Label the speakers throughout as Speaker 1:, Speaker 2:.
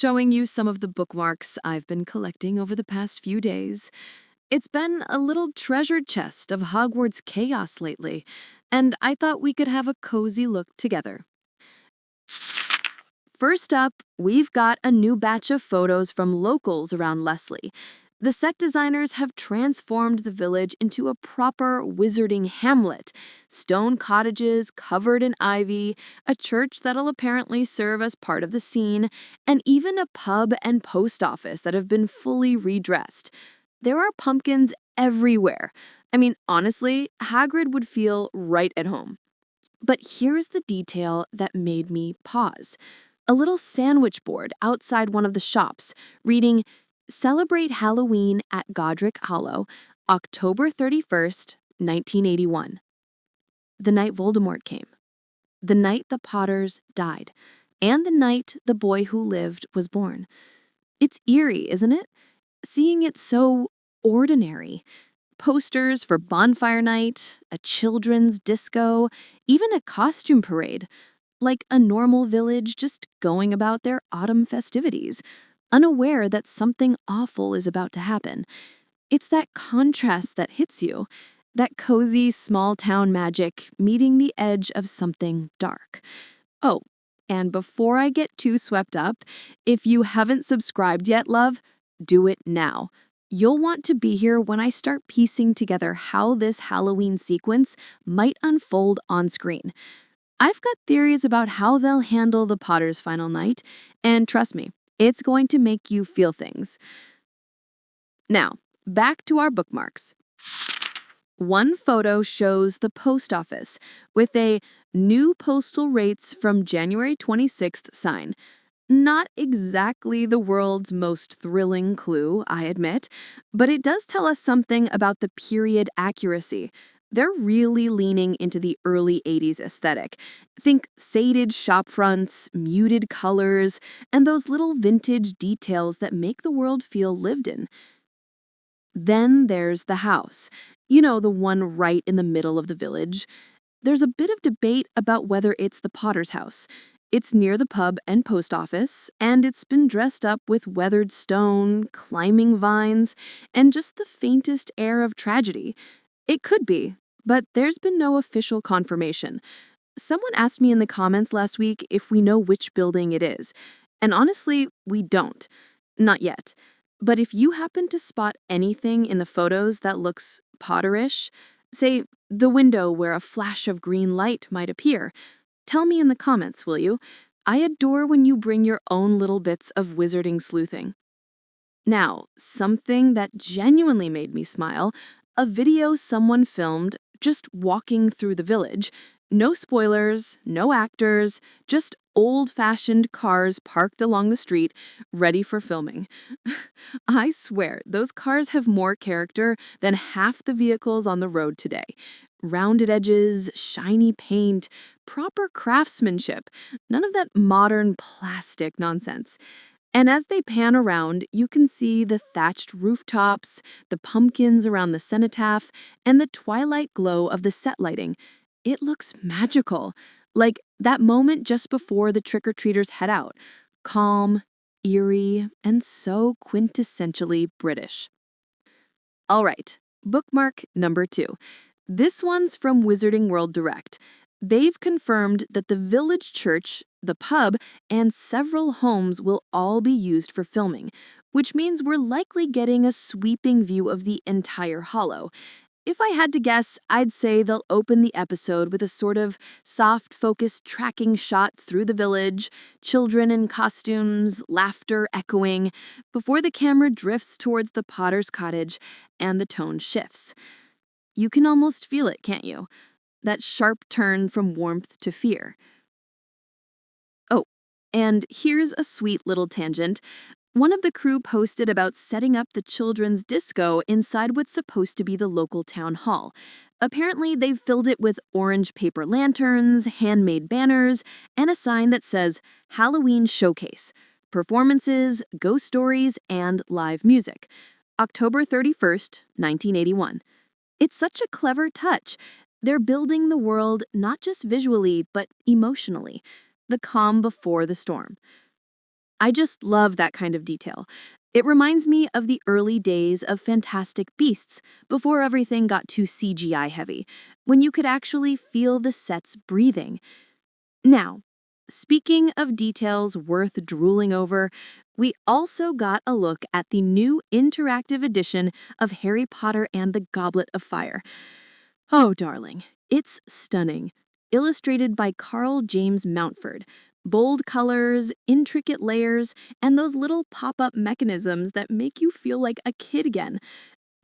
Speaker 1: Showing you some of the bookmarks I've been collecting over the past few days. It's been a little treasure chest of Hogwarts chaos lately, and I thought we could have a cozy look together. First up, we've got a new batch of photos from locals around Leslie. The set designers have transformed the village into a proper wizarding hamlet. Stone cottages covered in ivy, a church that'll apparently serve as part of the scene, and even a pub and post office that have been fully redressed. There are pumpkins everywhere. I mean, honestly, Hagrid would feel right at home. But here's the detail that made me pause. A little sandwich board outside one of the shops, reading, "Celebrate Halloween at Godric Hollow, October 31st, 1981. The night Voldemort came. The night the Potters died. And the night the boy who lived was born." It's eerie, isn't it? Seeing it so ordinary. Posters for bonfire night, a children's disco, even a costume parade. Like a normal village just going about their autumn festivities, unaware that something awful is about to happen. It's that contrast that hits you, that cozy small-town magic meeting the edge of something dark. Oh, and before I get too swept up, if you haven't subscribed yet, love, do it now. You'll want to be here when I start piecing together how this Halloween sequence might unfold on screen. I've got theories about how they'll handle the Potter's final night, and trust me, it's going to make you feel things. Now, back to our bookmarks. One photo shows the post office with a "new postal rates from January 26th" sign. Not exactly the world's most thrilling clue, I admit, but it does tell us something about the period accuracy. They're really leaning into the early 80s aesthetic. Think sated shop fronts, muted colors, and those little vintage details that make the world feel lived in. Then there's the house. You know, the one right in the middle of the village. There's a bit of debate about whether it's the Potter's house. It's near the pub and post office, and it's been dressed up with weathered stone, climbing vines, and just the faintest air of tragedy. It could be, but there's been no official confirmation. Someone asked me in the comments last week if we know which building it is, and honestly, we don't. Not yet. But if you happen to spot anything in the photos that looks Potterish, say the window where a flash of green light might appear, tell me in the comments, will you? I adore when you bring your own little bits of wizarding sleuthing. Now, something that genuinely made me smile, a video someone filmed just walking through the village. No spoilers, no actors, just old-fashioned cars parked along the street, ready for filming. I swear, those cars have more character than half the vehicles on the road today. Rounded edges, shiny paint, proper craftsmanship, none of that modern plastic nonsense. And as they pan around, you can see the thatched rooftops, the pumpkins around the cenotaph, and the twilight glow of the set lighting. It looks magical, like that moment just before the trick-or-treaters head out. Calm, eerie, and so quintessentially British. All right, bookmark number 2. This one's from Wizarding World Direct. They've confirmed that the village church, the pub, and several homes will all be used for filming, which means we're likely getting a sweeping view of the entire hollow. If I had to guess, I'd say they'll open the episode with a sort of soft-focused tracking shot through the village, children in costumes, laughter echoing, before the camera drifts towards the Potter's cottage and the tone shifts. You can almost feel it, can't you? That sharp turn from warmth to fear. Oh, and here's a sweet little tangent. One of the crew posted about setting up the children's disco inside what's supposed to be the local town hall. Apparently, they've filled it with orange paper lanterns, handmade banners, and a sign that says Halloween Showcase, performances, ghost stories, and live music. October 31st, 1981. It's such a clever touch. They're building the world not just visually, but emotionally. The calm before the storm. I just love that kind of detail. It reminds me of the early days of Fantastic Beasts, before everything got too CGI heavy, when you could actually feel the sets breathing. Now, speaking of details worth drooling over, we also got a look at the new interactive edition of Harry Potter and the Goblet of Fire. Oh, darling, it's stunning. Illustrated by Carl James Mountford. Bold colors, intricate layers, and those little pop-up mechanisms that make you feel like a kid again.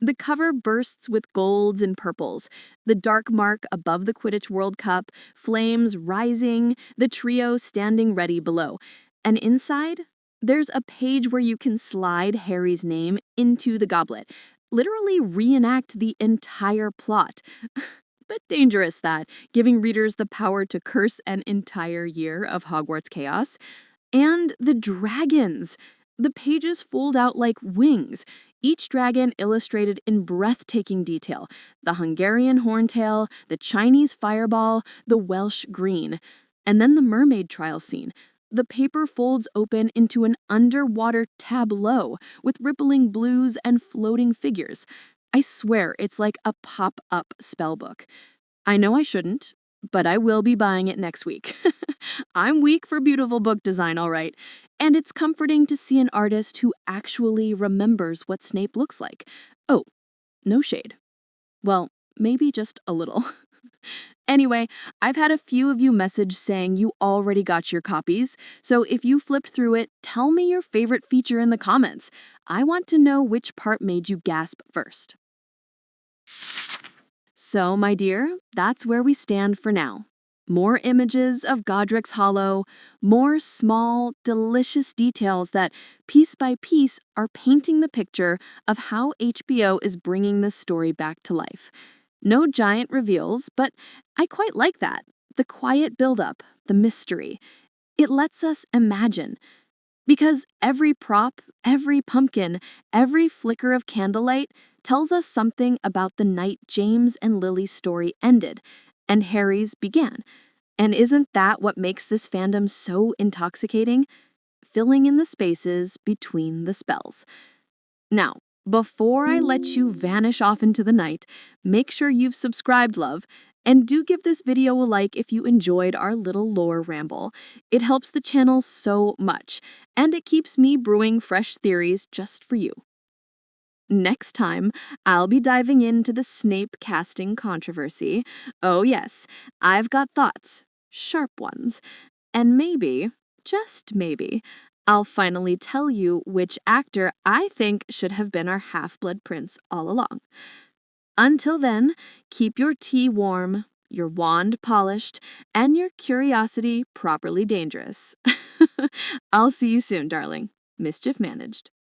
Speaker 1: The cover bursts with golds and purples, the dark mark above the Quidditch World Cup, flames rising, the trio standing ready below. And inside, there's a page where you can slide Harry's name into the goblet, literally reenact the entire plot. Bit dangerous that, giving readers the power to curse an entire year of Hogwarts chaos. And the dragons! The pages fold out like wings, each dragon illustrated in breathtaking detail. The Hungarian horntail, the Chinese fireball, the Welsh green. And then the mermaid trial scene. The paper folds open into an underwater tableau with rippling blues and floating figures. I swear it's like a pop-up spellbook. I know I shouldn't, but I will be buying it next week. I'm weak for beautiful book design, all right. And it's comforting to see an artist who actually remembers what Snape looks like. Oh, no shade. Well, maybe just a little. Anyway, I've had a few of you message saying you already got your copies, so if you flipped through it, tell me your favorite feature in the comments. I want to know which part made you gasp first. So, my dear, that's where we stand for now. More images of Godric's Hollow, more small, delicious details that, piece by piece, are painting the picture of how HBO is bringing this story back to life. No giant reveals, but I quite like that. The quiet buildup, the mystery. It lets us imagine. Because every prop, every pumpkin, every flicker of candlelight tells us something about the night James and Lily's story ended, and Harry's began. And isn't that what makes this fandom so intoxicating? Filling in the spaces between the spells. Now, before I let you vanish off into the night, make sure you've subscribed, love, and do give this video a like if you enjoyed our little lore ramble. It helps the channel so much, and it keeps me brewing fresh theories just for you. Next time, I'll be diving into the Snape casting controversy. Oh yes, I've got thoughts, sharp ones, and maybe, just maybe, I'll finally tell you which actor I think should have been our half-blood prince all along. Until then, keep your tea warm, your wand polished, and your curiosity properly dangerous. I'll see you soon, darling. Mischief managed.